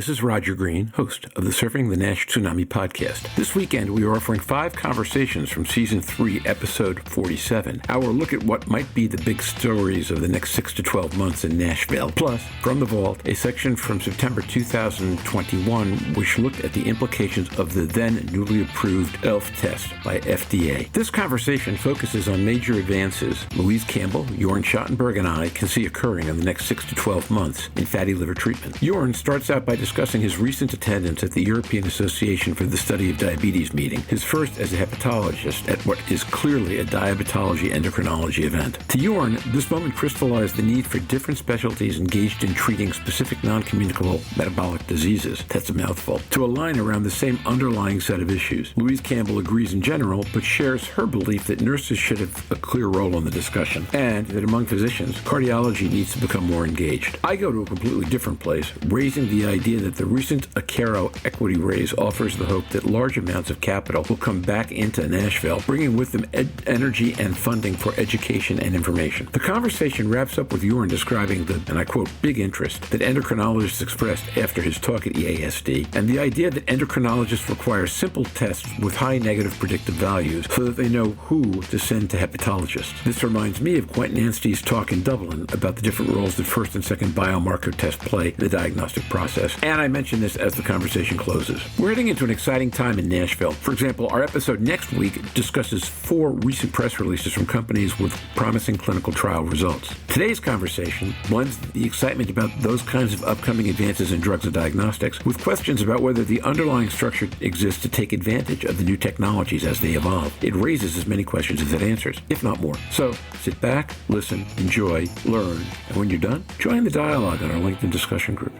this is Roger Green, host of the Surfing the NASH Tsunami podcast. This weekend, we are offering 5 conversations from Season 3, Episode 47, our look at what might be the big stories of the next 6 to 12 months in Nashville. Plus, From the Vault, a section from September 2021, which looked at the implications of the then newly approved ELF test by FDA. This conversation focuses on major advances Louise, Campbell, Jörn Schattenberg, and I can see occurring in the next 6 to 12 months in fatty liver treatment. Jörn starts out by discussing his recent attendance at the European Association for the Study of Diabetes meeting, his first as a hepatologist at what is clearly a diabetology endocrinology event. To Jörn, this moment crystallized the need for different specialties engaged in treating specific non-communicable metabolic diseases, that's a mouthful, to align around the same underlying set of issues. Louise Campbell agrees in general, but shares her belief that nurses should have a clear role in the discussion, and that among physicians, cardiology needs to become more engaged. I go to a completely different place, raising the idea that the recent Acaro equity raise offers the hope that large amounts of capital will come back into Nashville, bringing with them energy and funding for education and information. The conversation wraps up with Jörn describing the, and I quote, big interest that endocrinologists expressed after his talk at EASD, and the idea that endocrinologists require simple tests with high negative predictive values so that they know who to send to hepatologists. This reminds me of Quentin Anstey's talk in Dublin about the different roles that first and second biomarker tests play in the diagnostic process, and I mention this as the conversation closes. We're heading into an exciting time in Nashville. For example, our episode next week discusses 4 recent press releases from companies with promising clinical trial results. Today's conversation blends the excitement about those kinds of upcoming advances in drugs and diagnostics with questions about whether the underlying structure exists to take advantage of the new technologies as they evolve. It raises as many questions as it answers, if not more. So sit back, listen, enjoy, learn, and when you're done, join the dialogue on our LinkedIn discussion group.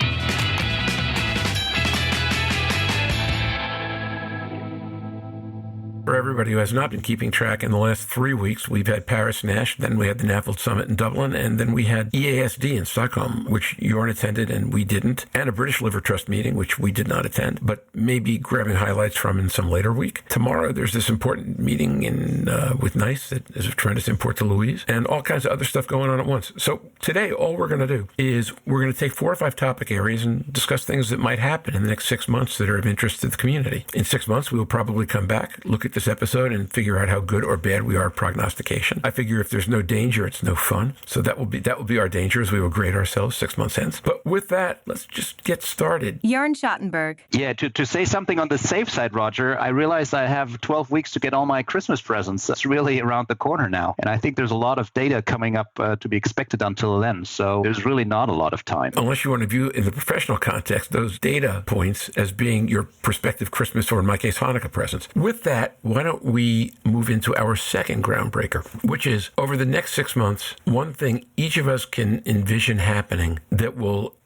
For everybody who has not been keeping track, in the last 3 weeks, we've had Paris NASH, then we had the NAFLD Summit in Dublin, and then we had EASD in Stockholm, which Jörn attended and we didn't, and a British Liver Trust meeting, which we did not attend, but maybe grabbing highlights from in some later week. Tomorrow, there's this important meeting with NICE that is a tremendous import to Louise, and all kinds of other stuff going on at once. So today, all we're going to do is we're going to take 4 or 5 topic areas and discuss things that might happen in the next 6 months that are of interest to the community. In 6 months, we will probably come back, look at this episode and figure out how good or bad we are at prognostication. I figure if there's no danger, it's no fun. So that will be our danger as we will grade ourselves 6 months hence. But with that, let's just get started. Jörn Schattenberg. Yeah, to say something on the safe side, Roger, I realized I have 12 weeks to get all my Christmas presents. That's really around the corner now. And I think there's a lot of data coming up to be expected until then. So there's really not a lot of time. Unless you want to view in the professional context those data points as being your prospective Christmas or in my case Hanukkah presents. With that, why don't we move into our second groundbreaker, which is over the next 6 months, one thing each of us can envision happening that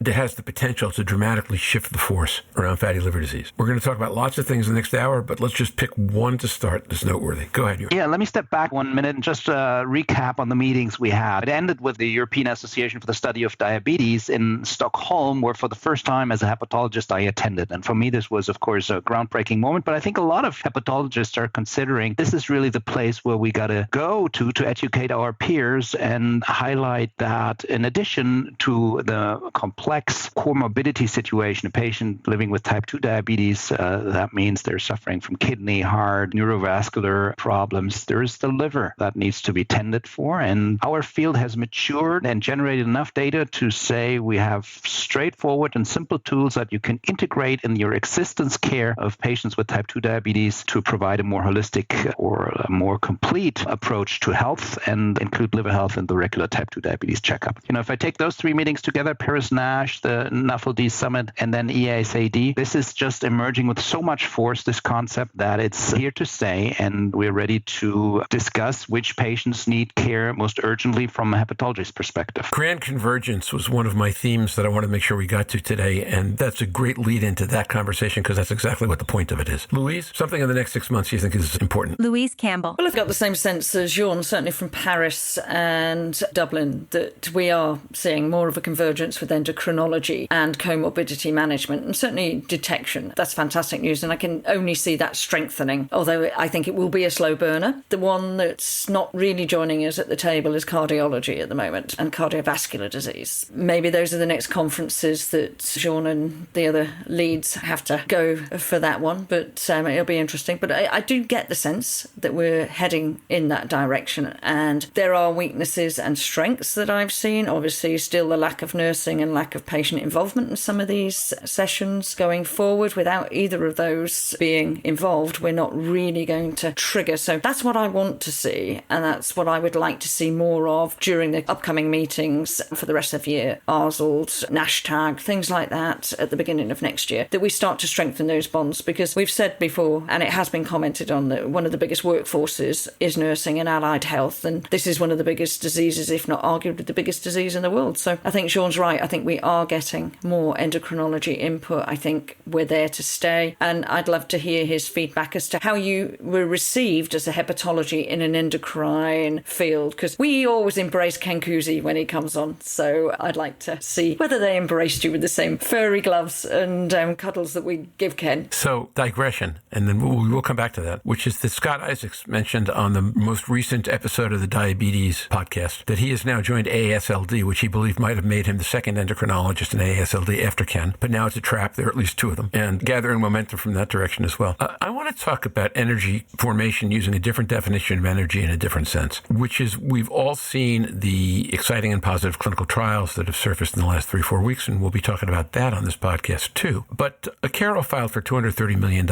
has the potential to dramatically shift the force around fatty liver disease. We're going to talk about lots of things in the next hour, but let's just pick one to start that's noteworthy. Go ahead, Jörn. Yeah, let me step back 1 minute and just recap on the meetings we had. It ended with the European Association for the Study of Diabetes in Stockholm, where for the first time as a hepatologist I attended. And for me, this was, of course, a groundbreaking moment, but I think a lot of hepatologists are considering this is really the place where we got to go to educate our peers and highlight that in addition to the complex comorbidity situation, a patient living with type 2 diabetes, that means they're suffering from kidney, heart, neurovascular problems. There is the liver that needs to be tended for. And our field has matured and generated enough data to say we have straightforward and simple tools that you can integrate in your existence care of patients with type 2 diabetes to provide a more holistic or a more complete approach to health and include liver health in the regular type 2 diabetes checkup. If I take those 3 meetings together, Paris NASH, the NAFLD Summit, and then EASD, this is just emerging with so much force, this concept, that it's here to stay, and we're ready to discuss which patients need care most urgently from a hepatologist perspective. Grand convergence was one of my themes that I wanted to make sure we got to today, and that's a great lead into that conversation because that's exactly what the point of it is. Louise, something in the next 6 months you you think is important? Louise Campbell. Well, I've got the same sense as Jörn, certainly from Paris and Dublin, that we are seeing more of a convergence with endocrinology and comorbidity management and certainly detection. That's fantastic news, and I can only see that strengthening, although I think it will be a slow burner. The one that's not really joining us at the table is cardiology at the moment and cardiovascular disease. Maybe those are the next conferences that Jörn and the other leads have to go for that one, but it'll be interesting. But I do get the sense that we're heading in that direction, and there are weaknesses and strengths that I've seen. Obviously, still the lack of nursing and lack of patient involvement in some of these sessions going forward. Without either of those being involved, we're not really going to trigger. So that's what I want to see, and that's what I would like to see more of during the upcoming meetings for the rest of the year. ARSLD, NASH-TAG, things like that at the beginning of next year, that we start to strengthen those bonds, because we've said before, and it has been commented on, that one of the biggest workforces is nursing and allied health, and this is one of the biggest diseases, if not arguably the biggest disease in the world. So I think Jörn's right. I think we are getting more endocrinology input. I think we're there to stay, and I'd love to hear his feedback as to how you were received as a hepatology in an endocrine field, because we always embrace Ken Kuzi when he comes on, so I'd like to see whether they embraced you with the same furry gloves and cuddles that we give Ken. So, digression, and then we will come back to that, which is that Scott Isaacs mentioned on the most recent episode of the Diabetes podcast that he has now joined AASLD, which he believed might have made him the second endocrinologist in AASLD after Ken, but now it's a trap. There are at least two of them, and gathering momentum from that direction as well. I want to talk about energy formation using a different definition of energy in a different sense, which is we've all seen the exciting and positive clinical trials that have surfaced in the last 3-4 weeks, and we'll be talking about that on this podcast too. But Akero filed for $230 million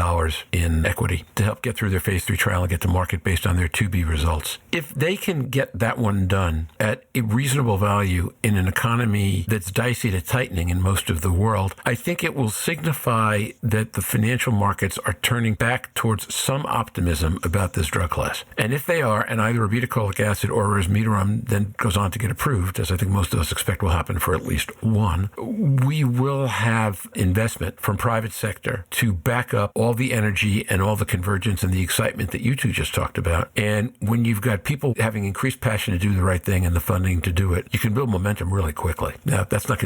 in equity to help get through their phase 3 trial and get to market based on their 2B results. If they can get that one done at a reasonable value in an economy that's dicey to tightening in most of the world, I think it will signify that the financial markets are turning back towards some optimism about this drug class. And if they are, and either obeticholic acid or resmetirom then goes on to get approved, as I think most of us expect will happen for at least one, we will have investment from private sector to back up all the energy and all the convergence and the excitement that you two just talked about. And when you've got people having increased passion to do the right thing and the funding to do it, you can build momentum really quickly. Now, that's not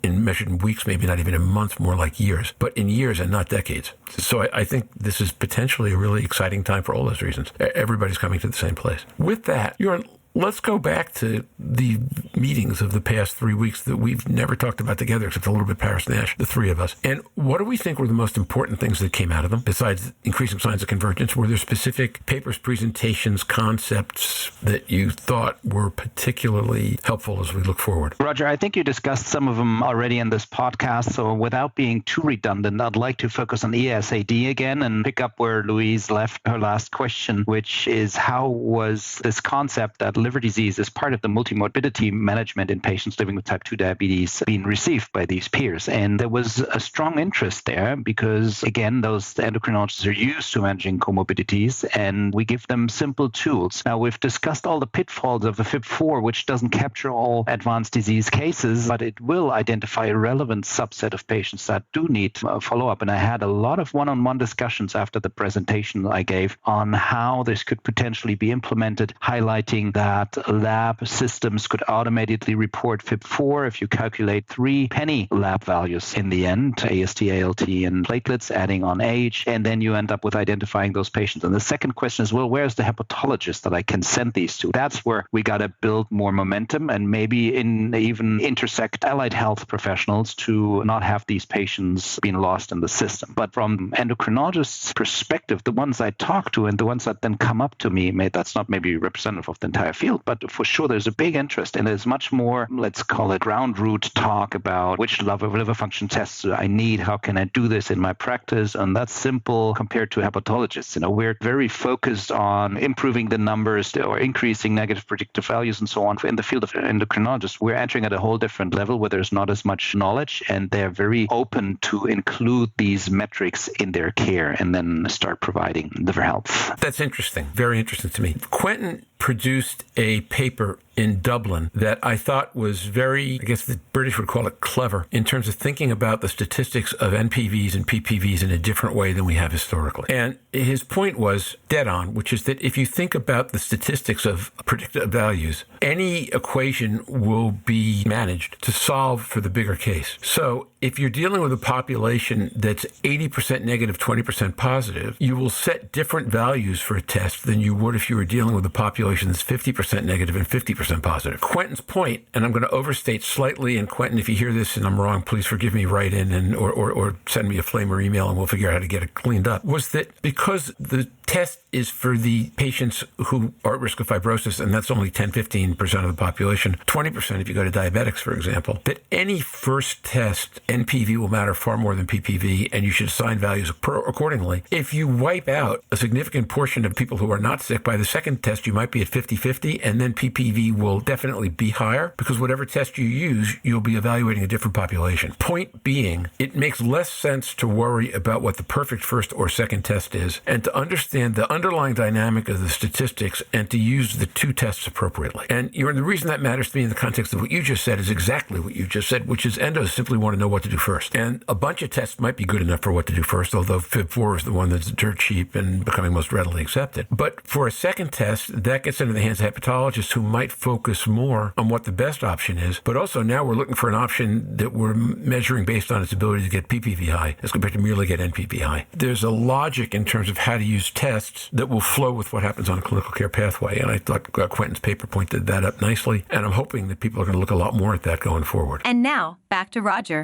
measured in weeks, maybe not even in months, more like years, but in years and not decades. So I think this is potentially a really exciting time for all those reasons. Everybody's coming to the same place. With that, Jörn, let's go back to the meetings of the past 3 weeks that we've never talked about together, except a little bit Paris-Nash, the three of us. And what do we think were the most important things that came out of them, besides increasing signs of convergence? Were there specific papers, presentations, concepts that you thought were particularly helpful as we look forward? Roger, I think you discussed some of them already in this podcast, so without being too redundant, I'd like to focus on ESAD again and pick up where Louise left her last question, which is how was this concept that liver disease is part of the multimorbidity management in patients living with type 2 diabetes being received by these peers. And there was a strong interest there because, again, those endocrinologists are used to managing comorbidities, and we give them simple tools. Now, we've discussed all the pitfalls of the FIB4, which doesn't capture all advanced disease cases, but it will identify a relevant subset of patients that do need follow-up. And I had a lot of one-on-one discussions after the presentation I gave on how this could potentially be implemented, highlighting that lab systems could automatically report FIB4 if you calculate 3 penny lab values in the end, AST, ALT, and platelets, adding on age, and then you end up with identifying those patients. And the second question is, well, where's the hepatologist that I can send these to? That's where we got to build more momentum and maybe even intersect allied health professionals to not have these patients being lost in the system. But from endocrinologists' perspective, the ones I talk to and the ones that then come up to me, that's not maybe representative of the entire field, but for sure there's a big interest, and there's much more, let's call it ground root talk about which liver function tests do I need, how can I do this in my practice, and that's simple compared to hepatologists. We're very focused on improving the numbers or increasing negative predictive values and so on. In the field of endocrinologists, we're entering at a whole different level where there's not as much knowledge, and they're very open to include these metrics in their care and then start providing liver health. That's interesting. Very interesting to me. Quentin produced a paper in Dublin that I thought was very, I guess the British would call it clever, in terms of thinking about the statistics of NPVs and PPVs in a different way than we have historically. And his point was dead on, which is that if you think about the statistics of predicted values, any equation will be managed to solve for the bigger case. So if you're dealing with a population that's 80% negative, 20% positive, you will set different values for a test than you would if you were dealing with a population that's 50% negative and 50% positive. Quentin's point, and I'm going to overstate slightly, and Quentin, if you hear this and I'm wrong, please forgive me, write in and or send me a flame or email and we'll figure out how to get it cleaned up, was that because the test is for the patients who are at risk of fibrosis, and that's only 10-15% of the population, 20% if you go to diabetics, for example, that any first test, NPV will matter far more than PPV, and you should assign values accordingly. If you wipe out a significant portion of people who are not sick, by the second test, you might be at 50-50, and then PPV will definitely be higher, because whatever test you use, you'll be evaluating a different population. Point being, it makes less sense to worry about what the perfect first or second test is, and to understand the underlying dynamic of the statistics and to use the two tests appropriately. And the reason that matters to me in the context of what you just said is exactly what you just said, which is endos simply want to know what to do first. And a bunch of tests might be good enough for what to do first, although FIB4 is the one that's dirt cheap and becoming most readily accepted. But for a second test, that gets into the hands of hepatologists who might focus more on what the best option is. But also now we're looking for an option that we're measuring based on its ability to get PPV high as compared to merely get NPV high. There's a logic in terms of how to use tests that will flow with what happens on a clinical care pathway. And I thought Quentin's paper pointed that up nicely. And I'm hoping that people are going to look a lot more at that going forward. And now, back to Roger.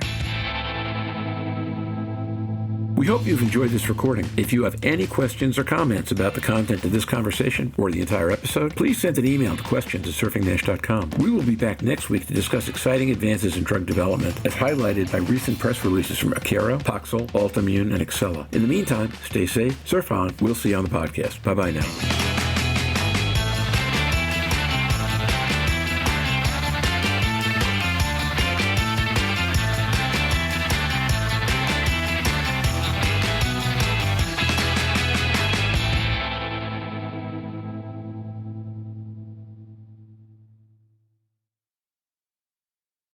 We hope you've enjoyed this recording. If you have any questions or comments about the content of this conversation or the entire episode, please send an email to questions@surfingnash.com. We will be back next week to discuss exciting advances in drug development as highlighted by recent press releases from Akero, Poxel, Altimmune, and Exela. In the meantime, stay safe, surf on. We'll see you on the podcast. Bye-bye now.